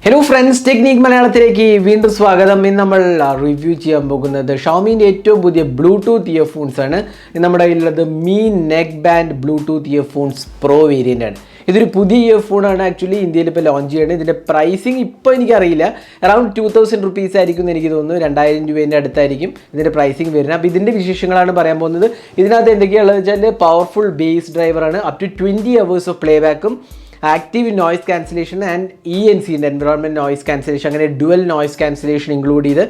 Hello friends, Technique മലയാളത്തിലേക്ക് വീണ്ടും സ്വാഗതം. ഇന്ന് നമ്മൾ റിവ്യൂ ചെയ്യാൻ പോകുന്നത് ഷവോമിന്റെ ഏറ്റവും പുതിയ ബ്ലൂടൂത്ത് ഇയർഫോൺസ് ആണ്. നമ്മുടെ കയ്യിലുള്ളത് me neck band Bluetooth earphones pro variant ആണ്. ഇതൊരു പുതിയ ഇയർഫോൺ ആണ്. ആക്ച്വലി ഇന്ത്യയിൽ ഇപ്പോൾ ലോഞ്ച് ചെയ്യണം. ഇതിൻ്റെ പ്രൈസിങ് ഇപ്പോൾ എനിക്കറിയില്ല, അറൗണ്ട് 2000 റുപ്പീസ് ആയിരിക്കും എന്ന് എനിക്ക് തോന്നുന്നു. 2000 രൂപേൻ്റെ അടുത്തായിരിക്കും ഇതിൻ്റെ പ്രൈസിങ് വരുന്നത്. അപ്പോൾ ഇതിൻ്റെ വിശേഷങ്ങളാണ് പറയാൻ പോകുന്നത്. ഇതിനകത്ത് എന്തൊക്കെയാണെന്ന് വെച്ചാൽ പവർഫുൾ ബേസ് ഡ്രൈവറാണ്, up to 20 hours of play ബാക്കും, active noise cancellation and ENC environment noise cancellation, അങ്ങനെ ഡുവൽ നോയ്സ് ക്യാൻസലേഷൻ ഇൻക്ലൂഡ് ചെയ്ത്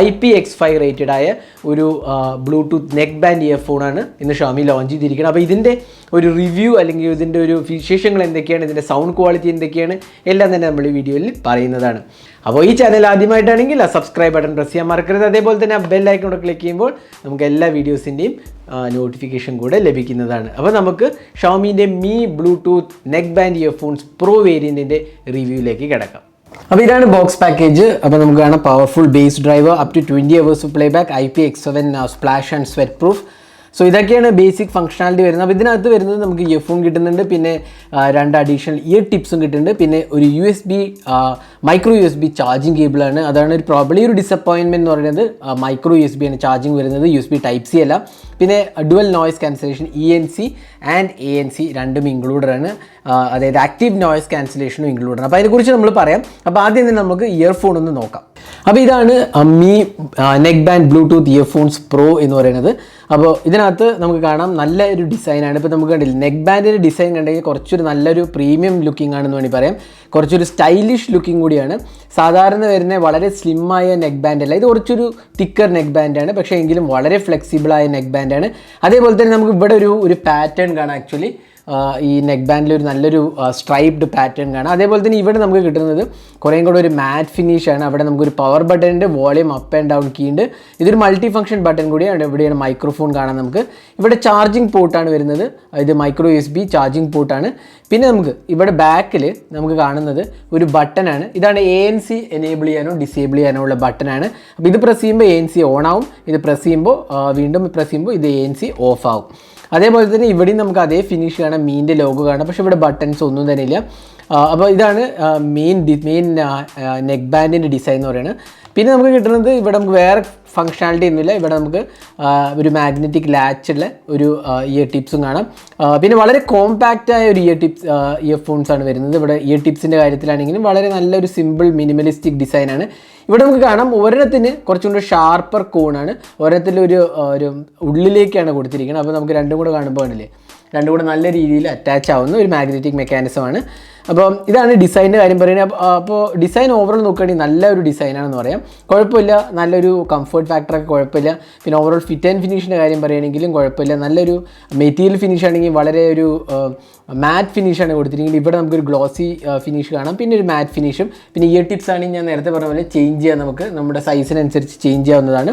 IPX5 റേറ്റഡ് ആയ ഒരു ബ്ലൂടൂത്ത് നെക്ക് ബാൻഡ് ഇയർഫോണാണ് ഇന്ന് ഷവോമി ലോഞ്ച് ചെയ്തിരിക്കുന്നത്. അപ്പോൾ ഇതിൻ്റെ ഒരു റിവ്യൂ അല്ലെങ്കിൽ ഇതിൻ്റെ ഒരു വിശേഷങ്ങൾ എന്തൊക്കെയാണ്, ഇതിൻ്റെ സൗണ്ട് ക്വാളിറ്റി എന്തൊക്കെയാണ്, എല്ലാം തന്നെ നമ്മൾ ഈ വീഡിയോയിൽ പറയുന്നതാണ്. അപ്പോൾ ഈ ചാനൽ ആദ്യമായിട്ടാണെങ്കിൽ ആ സബ്സ്ക്രൈബ് ബട്ടൺ പ്രസ് ചെയ്യാൻ മറക്കരുത്. അതേപോലെ തന്നെ ആ ബെൽ ഐക്കൺ ക്ലിക്ക് ചെയ്യുമ്പോൾ നമുക്ക് എല്ലാ വീഡിയോസിൻ്റെയും നോട്ടിഫിക്കേഷൻ കൂടെ ലഭിക്കുന്നതാണ്. അപ്പോൾ നമുക്ക് ഷവോമിൻ്റെ Mi Bluetooth neck band earphones pro വേരിയൻറ്റിൻ്റെ റിവ്യൂയിലേക്ക് കിടക്കാം. അപ്പോൾ ഇതാണ് ബോക്സ് പാക്കേജ്. അപ്പോൾ നമുക്ക് കാണാം powerful bass driver, up to 20 hours of play back, IPX7 splash and sweat proof. So ഇതൊക്കെയാണ് ബേസിക് ഫംഗ്ഷനാലിറ്റി വരുന്നത്. അപ്പോൾ ഇതിനകത്ത് വരുന്നത് നമുക്ക് ഇയർഫോൺ കിട്ടുന്നുണ്ട്, പിന്നെ 2 അഡീഷണൽ ഇയർ ടിപ്സും കിട്ടുന്നുണ്ട്, പിന്നെ ഒരു മൈക്രോ USB ചാർജിങ് കേബിളാണ്. അതാണ് ഒരു പ്രോബ്ലി ഒരു ഡിസപ്പോയിൻമെൻറ്റ് എന്ന് പറയുന്നത്. മൈക്രോ USB ആണ് ചാർജിങ് വരുന്നത്, USB Type-C അല്ല. പിന്നെ dual noise cancellation ENC and ANC രണ്ടും ഇൻക്ലൂഡഡാണ്. അതായത് ആക്റ്റീവ് നോയ്സ് ക്യാൻസലേഷനും ഇൻക്ലൂഡാണ്. അപ്പോൾ അതിനെക്കുറിച്ച് നമ്മൾ പറയാം. അപ്പോൾ ആദ്യം തന്നെ നമുക്ക് ഇയർഫോൺ ഒന്ന് നോക്കാം. അപ്പോൾ ഇതാണ് me neck band Bluetooth earphones pro എന്ന് പറയുന്നത്. അപ്പോൾ ഇതിനകത്ത് നമുക്ക് കാണാം നല്ല ഒരു ഡിസൈനാണ്. ഇപ്പോൾ നമുക്ക് കണ്ടില്ല, നെക്ക് ബാൻഡിൻ്റെ ഡിസൈൻ കണ്ടെങ്കിൽ കുറച്ചൊരു നല്ലൊരു പ്രീമിയം ലുക്കിംഗ് ആണെന്ന് വേണമെങ്കിൽ പറയാം. കുറച്ചൊരു സ്റ്റൈലിഷ് ലുക്കിംഗ് കൂടിയാണ്. സാധാരണ വരുന്ന വളരെ സ്ലിമ്മായ നെക്ക് ബാൻഡ് അല്ല, ഇത് കുറച്ചൊരു തിക്കർ നെക്ക് ബാൻഡാണ്, പക്ഷേ എങ്കിലും വളരെ ഫ്ലെക്സിബിളായ നെക്ക് ബാൻഡാണ്. അതേപോലെ തന്നെ നമുക്ക് ഇവിടെ ഒരു പാറ്റേൺ കാണാം. ആക്ച്വലി ഈ നെക്ക് ബാൻഡിൽ ഒരു നല്ലൊരു സ്ട്രൈപ്ഡ് പാറ്റേൺ കാണാം. അതേപോലെ തന്നെ ഇവിടെ നമുക്ക് കിട്ടുന്നത് കുറേയും കൂടെ ഒരു മാറ്റ് ഫിനിഷാണ്. അവിടെ നമുക്കൊരു പവർ ബട്ടണിൻ്റെ volume up and down key ഉണ്ട്. ഇതൊരു മൾട്ടി ഫംഗ്ഷൻ ബട്ടൺ കൂടിയാണ്. ഇവിടെയാണ് മൈക്രോഫോൺ കാണാം. നമുക്ക് ഇവിടെ ചാർജിങ് പോർട്ടാണ് വരുന്നത്. ഇത് മൈക്രോ USB ചാർജിങ് പോർട്ടാണ്. പിന്നെ നമുക്ക് ഇവിടെ ബാക്കിൽ നമുക്ക് കാണുന്നത് ഒരു ബട്ടനാണ്. ഇതാണ് ANC എനേബിൾ ചെയ്യാനോ ഡിസേബിൾ ചെയ്യാനോ ഉള്ള ബട്ടനാണ്. അപ്പോൾ ഇത് പ്രസ് ചെയ്യുമ്പോൾ ANC ഓൺ ആവും, ഇത് പ്രസ് ചെയ്യുമ്പോൾ വീണ്ടും പ്രസ് ചെയ്യുമ്പോൾ ഇത് ANC ഓഫ് ആവും. അതേപോലെ തന്നെ ഇവിടെയും നമുക്ക് അതേ ഫിനിഷ് കാണാം, മീൻ്റെ ലോഗോ കാണാം, പക്ഷേ ഇവിടെ ബട്ടൺസ് ഒന്നും തന്നെ ഇല്ല. അപ്പോൾ ഇതാണ് മെയിൻ നെക്ക് ബാൻഡിൻ്റെ ഡിസൈൻ എന്ന് പറയുന്നത്. പിന്നെ നമുക്ക് കിട്ടുന്നത് ഇവിടെ നമുക്ക് വേറെ ഫങ്ഷനാലിറ്റി ഒന്നുമില്ല. ഇവിടെ നമുക്ക് ഒരു മാഗ്നറ്റിക് ലാച്ചുള്ള ഒരു ഇയർ ടിപ്സും കാണാം. പിന്നെ വളരെ കോമ്പാക്റ്റായ ഒരു ഇയർഫോൺസാണ് വരുന്നത്. ഇവിടെ ഇയർ ടിപ്സിൻ്റെ കാര്യത്തിലാണെങ്കിലും വളരെ നല്ലൊരു സിമ്പിൾ മിനിമലിസ്റ്റിക് ഡിസൈനാണ്. ഇവിടെ നമുക്ക് കാണാം ഒരെണ്ണത്തിന് കുറച്ചും കൂടി ഷാർപ്പർ കോണാണ്, ഒരെണ്ണത്തിൽ ഒരു ഉള്ളിലേക്കാണ് കൊടുത്തിരിക്കുന്നത്. അപ്പോൾ നമുക്ക് രണ്ടും കൂടെ കാണുമ്പോൾ ആണല്ലേ, രണ്ടും കൂടെ നല്ല രീതിയിൽ അറ്റാച്ച് ആവുന്ന ഒരു മാഗ്നറ്റിക് മെക്കാനിസമാണ്. അപ്പോൾ ഇതാണ് ഡിസൈനിൻ്റെ കാര്യം പറയുന്നത്. അപ്പോൾ ഡിസൈൻ ഓവറോൾ നോക്കുകയാണെങ്കിൽ നല്ല ഒരു ഡിസൈനാണെന്ന് പറയാം. കുഴപ്പമില്ല, നല്ലൊരു കംഫർട്ട് ഫാക്ടറൊക്കെ കുഴപ്പമില്ല. പിന്നെ ഓവറോൾ ഫിറ്റ് ആൻഡ് ഫിനിഷിൻ്റെ കാര്യം പറയുകയാണെങ്കിലും കുഴപ്പമില്ല. നല്ലൊരു മെറ്റീരിയൽ ഫിനിഷ് ആണെങ്കിൽ വളരെ ഒരു മാറ്റ് ഫിനിഷാണ് കൊടുത്തിരിക്കുന്നത്. ഇവിടെ നമുക്കൊരു ഗ്ലോസി ഫിനിഷ് കാണാം, പിന്നെ ഒരു മാറ്റ് ഫിനിഷും. പിന്നെ ഇയർ ടിപ്സ് ആണെങ്കിൽ ഞാൻ നേരത്തെ പറഞ്ഞ പോലെ ചേഞ്ച് ചെയ്യാൻ നമുക്ക് നമ്മുടെ സൈസിനനുസരിച്ച് ചേഞ്ച് ചെയ്യാവുന്നതാണ്.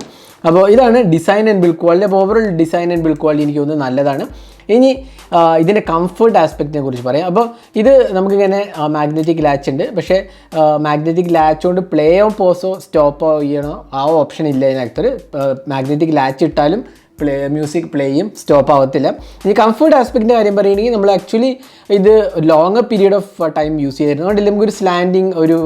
അപ്പോൾ ഇതാണ് ഡിസൈൻ ആൻഡ് ബിൽഡ് ക്വാളിറ്റി. അപ്പോൾ overall design and build quality എനിക്ക് തോന്നുന്നത് നല്ലതാണ്. ഇനി ഇതിൻ്റെ കംഫർട്ട് ആസ്പെക്റ്റിനെ കുറിച്ച് പറയാം. അപ്പോൾ ഇത് നമുക്കിങ്ങനെ മാഗ്നറ്റിക് ലാച്ച് ഉണ്ട്, പക്ഷേ മാഗ്നറ്റിക് ലാച്ച് കൊണ്ട് പ്ലേയോ പോസോ സ്റ്റോപ്പോ ചെയ്യണോ ആ ഓപ്ഷൻ ഇല്ല ഇതിനകത്തൊരു. മാഗ്നറ്റിക് ലാച്ച് ഇട്ടാലും മ്യൂസിക് പ്ലേ ചെയ്യും, സ്റ്റോപ്പ് ആവത്തില്ല. ഇനി കംഫർട്ട് ആസ്പെക്റ്റിൻ്റെ കാര്യം പറയുകയാണെങ്കിൽ നമ്മൾ ആക്ച്വലി ഇത് longer period of time use ചെയ്തിരുന്നു. അതുകൊണ്ട് നമുക്കൊരു സ്ലാൻഡിങ് ഒരു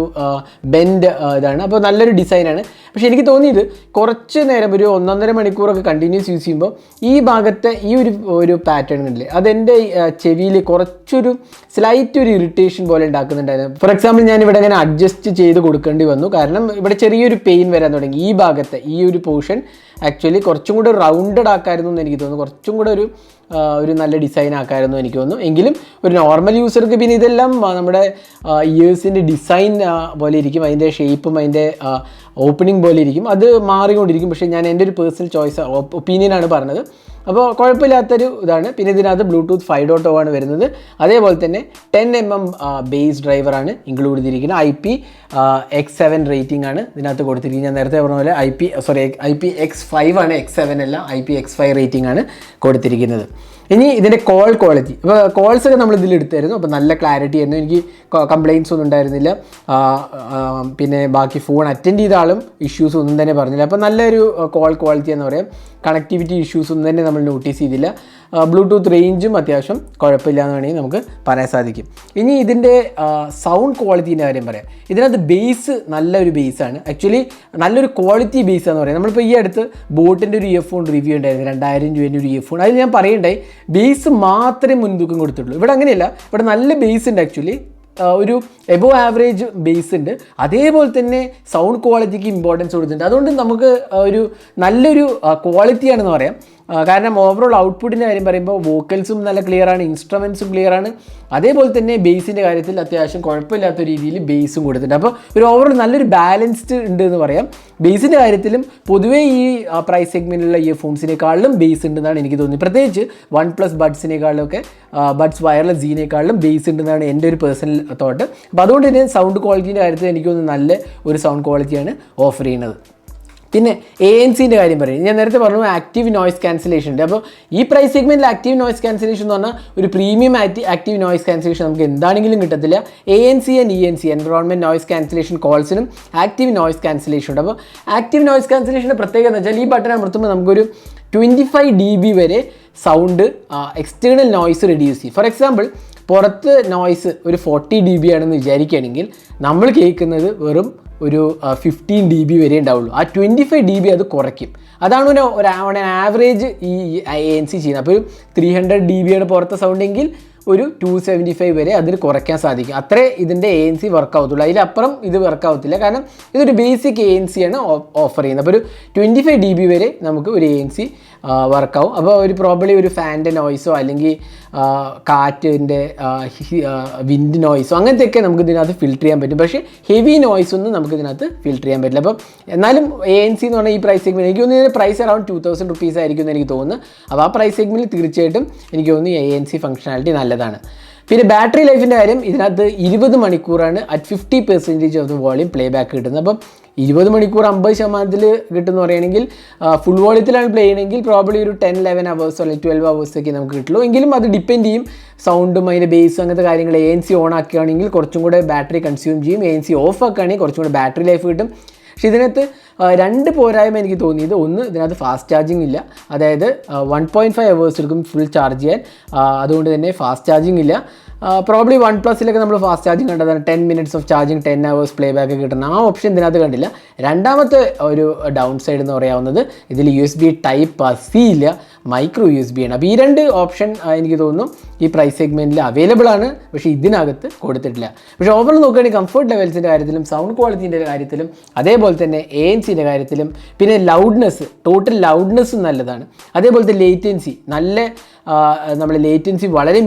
ബെൻഡ് ഇതാണ്. അപ്പോൾ നല്ലൊരു ഡിസൈനാണ്. പക്ഷേ എനിക്ക് തോന്നിയത് കുറച്ച് നേരം ഒരു 1.5 മണിക്കൂറൊക്കെ കണ്ടിന്യൂസ് യൂസ് ചെയ്യുമ്പോൾ ഈ ഭാഗത്തെ ഈ ഒരു പാറ്റേൺ കണ്ടില്ലേ, അതെൻ്റെ ചെവിയിൽ കുറച്ചൊരു സ്ലൈറ്റ് ഒരു ഇറിറ്റേഷൻ പോലെ ഉണ്ടാക്കുന്നുണ്ടായിരുന്നു. ഫോർ എക്സാമ്പിൾ ഞാൻ ഇവിടെ ഇങ്ങനെ അഡ്ജസ്റ്റ് ചെയ്ത് കൊടുക്കേണ്ടി വന്നു, കാരണം ഇവിടെ ചെറിയൊരു പെയിൻ വരാൻ തുടങ്ങി. ഈ ഭാഗത്തെ ഈ ഒരു പോർഷൻ ആക്ച്വലി കുറച്ചും കൂടെ റൗണ്ടഡ് ആക്കായിരുന്നു എന്ന് എനിക്ക് തോന്നുന്നു. കുറച്ചും കൂടെ ഒരു നല്ല ഡിസൈൻ ആക്കായിരുന്നു എനിക്ക് തോന്നുന്നു. എങ്കിലും ഒരു നോർമൽ യൂസർക്ക് പിന്നെ ഇതെല്ലാം നമ്മുടെ ഇയേഴ്സിൻ്റെ ഡിസൈൻ പോലെ ഇരിക്കും, അതിൻ്റെ ഷേപ്പും അതിൻ്റെ ഓപ്പണിംഗ് പോലെ ഇരിക്കും, അത് മാറിക്കൊണ്ടിരിക്കും. പക്ഷേ ഞാൻ എൻ്റെ ഒരു പേഴ്സണൽ ചോയ്സ് ഒപ്പീനിയനാണ് പറഞ്ഞത്. അപ്പോൾ കുഴപ്പമില്ലാത്തൊരു ഇതാണ്. പിന്നെ ഇതിനകത്ത് ബ്ലൂടൂത്ത് 5.0 ആണ് വരുന്നത്. അതേപോലെ തന്നെ 10mm ബേസ് ഡ്രൈവറാണ് ഇൻക്ലൂഡ് ചെയ്തിരിക്കുന്നത്. IPX7 റേറ്റിംഗ് ആണ് ഇതിനകത്ത് കൊടുത്തിരിക്കുന്നത്. ഞാൻ നേരത്തെ പറഞ്ഞ പോലെ IPX5 ആണ്, X7 അല്ല, IPX5 റേറ്റിംഗ് ആണ് കൊടുത്തിരിക്കുന്നത്. ഇനി ഇതിൻ്റെ കോൾ ക്വാളിറ്റി, ഇപ്പോൾ കോൾസൊക്കെ നമ്മൾ ഇതിൽ എടുത്തായിരുന്നു. അപ്പോൾ നല്ല ക്ലാരിറ്റി ആയിരുന്നു, എനിക്ക് കംപ്ലയിൻസ് ഒന്നും ഉണ്ടായിരുന്നില്ല. പിന്നെ ബാക്കി ഫോൺ അറ്റൻഡ് ചെയ്ത ആളും ഇഷ്യൂസ് ഒന്നും തന്നെ പറഞ്ഞില്ല. അപ്പോൾ നല്ലൊരു കോൾ ക്വാളിറ്റി എന്ന് പറയാം. കണക്ടിവിറ്റി ഇഷ്യൂസ് ഒന്നും തന്നെ നമ്മൾ നോട്ടീസ് ചെയ്തില്ല. ബ്ലൂടൂത്ത് റേഞ്ചും അത്യാവശ്യം കുഴപ്പമില്ല എന്ന് വേണമെങ്കിൽ നമുക്ക് പറയാൻ സാധിക്കും. ഇനി ഇതിൻ്റെ സൗണ്ട് ക്വാളിറ്റീൻ്റെ കാര്യം പറയാം. ഇതിനകത്ത് ബേസ് നല്ലൊരു ബേസാണ്, ആക്ച്വലി നല്ലൊരു ക്വാളിറ്റി ബേസാന്ന് പറയാം. നമ്മളിപ്പോൾ ഈ അടുത്ത് ബോട്ടിൻ്റെ ഒരു ഇയർഫോൺ റിവ്യൂ ഉണ്ടായിരുന്നു, 2000 രൂപേൻ്റെ ഒരു ഇയർഫോൺ. അതിൽ ഞാൻ പറയണ്ടായി ബേസ് മാത്രമേ മുൻതൂക്കം കൊടുത്തിട്ടുള്ളൂ. ഇവിടെ അങ്ങനെയല്ല, ഇവിടെ നല്ല ബേസ് ഉണ്ട്, ആക്ച്വലി ഒരു എബോ ആവറേജ് ബേസ് ഉണ്ട്. അതേപോലെ തന്നെ സൗണ്ട് ക്വാളിറ്റിക്ക് ഇമ്പോർട്ടൻസ് കൊടുത്തിട്ടുണ്ട്. അതുകൊണ്ട് നമുക്ക് ഒരു നല്ലൊരു ക്വാളിറ്റിയാണെന്ന് പറയാം. കാരണം ഓവറോൾ ഔട്ട്പുട്ടിൻ്റെ കാര്യം പറയുമ്പോൾ വോക്കൽസും നല്ല ക്ലിയറാണ്, ഇൻസ്ട്രുമെൻസും ക്ലിയറാണ്. അതേപോലെ തന്നെ ബേസിൻ്റെ കാര്യത്തിൽ അത്യാവശ്യം കുഴപ്പമില്ലാത്ത രീതിയിൽ ബേസും കൊടുത്തിട്ടുണ്ട്. അപ്പോൾ ഒരു ഓവറോൾ നല്ലൊരു ബാലൻസ്ഡ് ഉണ്ട് എന്ന് പറയാം. ബേസിൻ്റെ കാര്യത്തിലും പൊതുവേ ഈ പ്രൈസ് സെഗ്മെൻറ്റിലുള്ള ഇയർഫോൺസിനേക്കാളും ബേസ് ഉണ്ടെന്നാണ് എനിക്ക് തോന്നുന്നത്. പ്രത്യേകിച്ച് OnePlus ബഡ്സിനേക്കാളൊക്കെ ബഡ്സ് വയർല സീനേക്കാളും ബേസ് ഉണ്ടെന്നാണ് എൻ്റെ ഒരു പേഴ്സണൽ തോട്ട്. അപ്പോൾ അതുകൊണ്ട് തന്നെ സൗണ്ട് ക്വാളിറ്റീൻ്റെ കാര്യത്തിൽ എനിക്ക് തോന്നുന്നു നല്ല ഒരു സൗണ്ട് ക്വാളിറ്റിയാണ് ഓഫർ ചെയ്യുന്നത്. പിന്നെ ANC-ൻ്റെ കാര്യം പറയുന്നത് ഞാൻ നേരത്തെ പറഞ്ഞു, ആക്റ്റീവ് നോയ്സ് ക്യാൻസലേഷൻ ഉണ്ട്. അപ്പോൾ ഈ പ്രൈസ് സെഗ്മെൻറ്റിൽ ആക്റ്റീവ് നോയ്സ് ക്യാൻസലേഷൻ എന്ന് പറഞ്ഞാൽ ഒരു പ്രീമിയം ആക്റ്റീവ് നോയ്സ് ക്യാൻസലേഷൻ നമുക്ക് എന്താണെങ്കിലും കിട്ടത്തില്ല. ANC and ENC environment noise cancellation കോൾസിനും ആക്റ്റീവ് നോയ്സ് ക്യാൻസലേഷൻ ഉണ്ട്. അപ്പോൾ ആക്റ്റീവ് നോയ്സ് ക്യാൻസലേഷൻ്റെ പ്രത്യേകത എന്ന് വെച്ചാൽ ഈ ബട്ടൺ അമർത്തുമ്പോൾ നമുക്കൊരു 25 dB വരെ സൗണ്ട് എക്സ്റ്റേണൽ നോയ്സ് റെഡ്യൂസ് ചെയ്യും. ഫോർ എക്സാമ്പിൾ, പുറത്ത് നോയ്സ് ഒരു 40 dB ആണെന്ന് വിചാരിക്കുകയാണെങ്കിൽ നമ്മൾ കേൾക്കുന്നത് വെറും ഒരു 15 dB വരെ ഉണ്ടാവുള്ളൂ. ആ 25 dB അത് കുറയ്ക്കും. അതാണ് ഒരു ആവറേജ് ഈ ANC ചെയ്യുന്നത്. അപ്പോൾ ഒരു 300 dB പുറത്തെ സൗണ്ട് എങ്കിൽ ഒരു 275 വരെ അതിന് കുറയ്ക്കാൻ സാധിക്കും. അത്രേ ഇതിൻ്റെ ANC വർക്ക് ആവത്തുള്ളൂ. അതിലപ്പുറം ഇത് വർക്ക് ആവത്തില്ല. കാരണം ഇതൊരു ബേസിക് ANC ആണ് ഓഫർ ചെയ്യുന്നത്. അപ്പോൾ ഒരു 25 dB വരെ നമുക്ക് ഒരു ANC വർക്കാവും. അപ്പോൾ ഒരു പ്രോബ്ലി ഒരു ഫാൻ്റെ നോയ്സോ അല്ലെങ്കിൽ കാറ്റിൻ്റെ വിൻഡ് നോയ്സോ അങ്ങനത്തെയൊക്കെ നമുക്ക് ഇതിനകത്ത് ഫിൽറ്റർ ചെയ്യാൻ പറ്റും. പക്ഷേ ഹെവി നോയ്സ് ഒന്നും നമുക്ക് ഇതിനകത്ത് ഫിൽറ്റർ ചെയ്യാൻ പറ്റില്ല. അപ്പം എന്നാലും ANC എന്ന് പറഞ്ഞാൽ ഈ പ്രൈസ് സെഗ്മെൻറ്റ് എനിക്ക് തോന്നുന്നു പ്രൈസ് അറൗണ്ട് 2000 rupees ആയിരിക്കും എന്ന് എനിക്ക് തോന്നുന്നു. അപ്പോൾ ആ പ്രൈസ് സെഗ്മെൻറ്റിൽ തീർച്ചയായിട്ടും എനിക്ക് തോന്നുന്നു ANC ഫംഗ്ഷനാലിറ്റി നല്ലതാണ്. പിന്നെ ബാറ്ററി ലൈഫിൻ്റെ കാര്യം, ഇതിനകത്ത് 20 മണിക്കൂറാണ് at 50% of the volume play back കിട്ടുന്നത്. അപ്പം 20 മണിക്കൂർ 50% കിട്ടുമെന്ന് പറയുകയാണെങ്കിൽ ഫുൾ വോളിയത്തിലാണ് പ്ലേ ചെയ്യണമെങ്കിൽ പ്രോബ്ലി ഒരു 10-11 hours അല്ലെങ്കിൽ 12 hours ഒക്കെ നമുക്ക് കിട്ടുള്ളൂ. എങ്കിലും അത് ഡിപ്പെൻഡ് ചെയ്യും, സൗണ്ടും അതിൻ്റെ ബേസും അങ്ങനത്തെ കാര്യങ്ങൾ. ANC ഓൺ ആക്കുകയാണെങ്കിൽ കുറച്ചും കൂടെ ബാറ്ററി കൺസ്യൂം ചെയ്യും. ANC ഓഫ് ആക്കുകയാണെങ്കിൽ കുറച്ചും കൂടെ ബാറ്ററി ലൈഫ് കിട്ടും. പക്ഷേ ഇതിനകത്ത് 2 പോരായ്മ എനിക്ക് തോന്നിയത്, ഒന്ന് ഇതിനകത്ത് ഫാസ്റ്റ് ചാർജിങ് ഇല്ല. അതായത് 1.5 hours എടുക്കും ഫുൾ ചാർജ് ചെയ്യാൻ. അതുകൊണ്ട് തന്നെ ഫാസ്റ്റ് ചാർജിങ് ഇല്ല. പ്രോബ്ലി OnePlus-ലൊക്കെ നമ്മൾ ഫാസ്റ്റ് ചാർജിങ് കണ്ടതാണ്, 10 minutes of charging 10 hours play back കിട്ടുന്ന ആ ഓപ്ഷൻ ഇതിനകത്ത് കണ്ടില്ല. രണ്ടാമത്തെ ഒരു ഡൗൺ സൈഡ് എന്ന് പറയാവുന്നത് ഇതിൽ USB Type-C ഇല്ല, മൈക്രോ USB ആണ്. അപ്പോൾ ഈ 2 ഓപ്ഷൻ എനിക്ക് തോന്നുന്നു ഈ പ്രൈസ് സെഗ്മെൻറ്റിൽ അവൈലബിൾ ആണ്, പക്ഷേ ഇതിനകത്ത് കൊടുത്തിട്ടില്ല. പക്ഷേ ഓവറോൾ നോക്കുകയാണെങ്കിൽ കംഫർട്ട് ലെവൽസിൻ്റെ കാര്യത്തിലും സൗണ്ട് ക്വാളിറ്റീൻ്റെ കാര്യത്തിലും അതേപോലെ തന്നെ ANC-ൻ്റെ കാര്യത്തിലും പിന്നെ ലൗഡ്നെസ്, ടോട്ടൽ ലൗഡ്നെസ്സും നല്ലതാണ്. അതേപോലത്തെ ലേറ്റൻസി നല്ല നമ്മൾ ലേറ്റൻസി വളരെ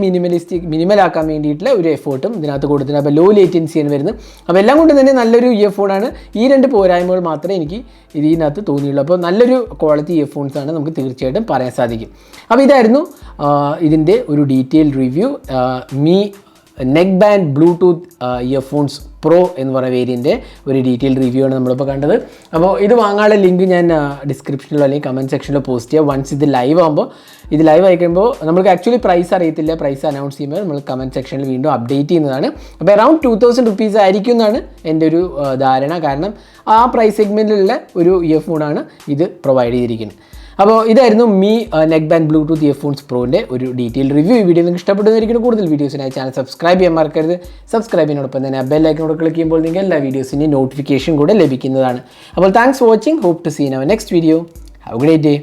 മിനിമലാക്കാൻ വേണ്ടിയിട്ടുള്ള ഒരു എഫേർട്ടും ഇതിനകത്ത് കൊടുത്തിട്ടുണ്ട്. അപ്പോൾ ലോ ലേറ്റൻസിയാണ് വരുന്നത്. അപ്പോൾ എല്ലാം കൊണ്ട് തന്നെ നല്ലൊരു ഇയർഫോണാണ്. ഈ 2 പോരായ്മകൾ മാത്രമേ എനിക്ക് ഇതിനകത്ത് തോന്നിയുള്ളൂ. അപ്പോൾ നല്ലൊരു ക്വാളിറ്റി ഇയർഫോൺസാണ് നമുക്ക് തീർച്ചയായിട്ടും പറയാൻ സാധിക്കും. അപ്പോൾ ഇതായിരുന്നു ഇതിൻ്റെ ഒരു detail review. Neckband Bluetooth earphones pro എന്ന് പറയുന്ന വേരിയൻ്റെ ഒരു ഡീറ്റെയിൽ റിവ്യൂ ആണ് നമ്മളിപ്പോൾ കണ്ടത്. അപ്പോൾ ഇത് വാങ്ങാനുള്ള ലിങ്ക് ഞാൻ ഡിസ്ക്രിപ്ഷനിലോ അല്ലെങ്കിൽ കമൻറ്റ് സെക്ഷനിലോ പോസ്റ്റ് ചെയ്യാം. വൺസ് ഇത് ലൈവ് ആകുമ്പോൾ, ഇത് ലൈവ് ആയിക്കുമ്പോൾ നമുക്ക് ആക്ച്വലി പ്രൈസ് അറിയത്തില്ല. പ്രൈസ് അനൗൺസ് ചെയ്യുമ്പോൾ നമ്മൾ കമൻറ്റ് സെക്ഷനിൽ വീണ്ടും അപ്ഡേറ്റ് ചെയ്യുന്നതാണ്. അപ്പോൾ അറൗണ്ട് 2000 rupees ആയിരിക്കും എന്നാണ് എൻ്റെ ഒരു ധാരണ. കാരണം ആ പ്രൈസ് സെഗ്മെൻറ്റിലുള്ള ഒരു ഇയർഫോണാണ് ഇത് പ്രൊവൈഡ് ചെയ്തിരിക്കുന്നത്. അപ്പോൾ ഇതായിരുന്നു നെക്ബാൻഡ് ബ്ലൂടൂത്ത് ഇയർഫോൺസ് പ്രോൻ്റെ ഒരു ഡീറ്റെയിൽ റിവ്യൂ. ഈ വീഡിയോ നിങ്ങൾക്ക് ഇഷ്ടപ്പെടുന്നതായിരിക്കും. കൂടുതൽ വീഡിയോസിനായി ചാനൽ സബ്സ്ക്രൈബ് ചെയ്യാൻ മറക്കരുത്. സബ്സ്ക്രൈബ് ചെയ്യുന്നതോടൊപ്പം തന്നെ ബെൽ ഐക്കണോട് ക്ലിക്ക് ചെയ്യുമ്പോൾ നിങ്ങൾക്ക് എല്ലാ വീഡിയോസിൻ്റെയും നോട്ടിഫിക്കേഷൻ കൂടെ ലഭിക്കുന്നതാണ്. അപ്പോൾ thanks for watching. Hope to see in our next video. Have a great day.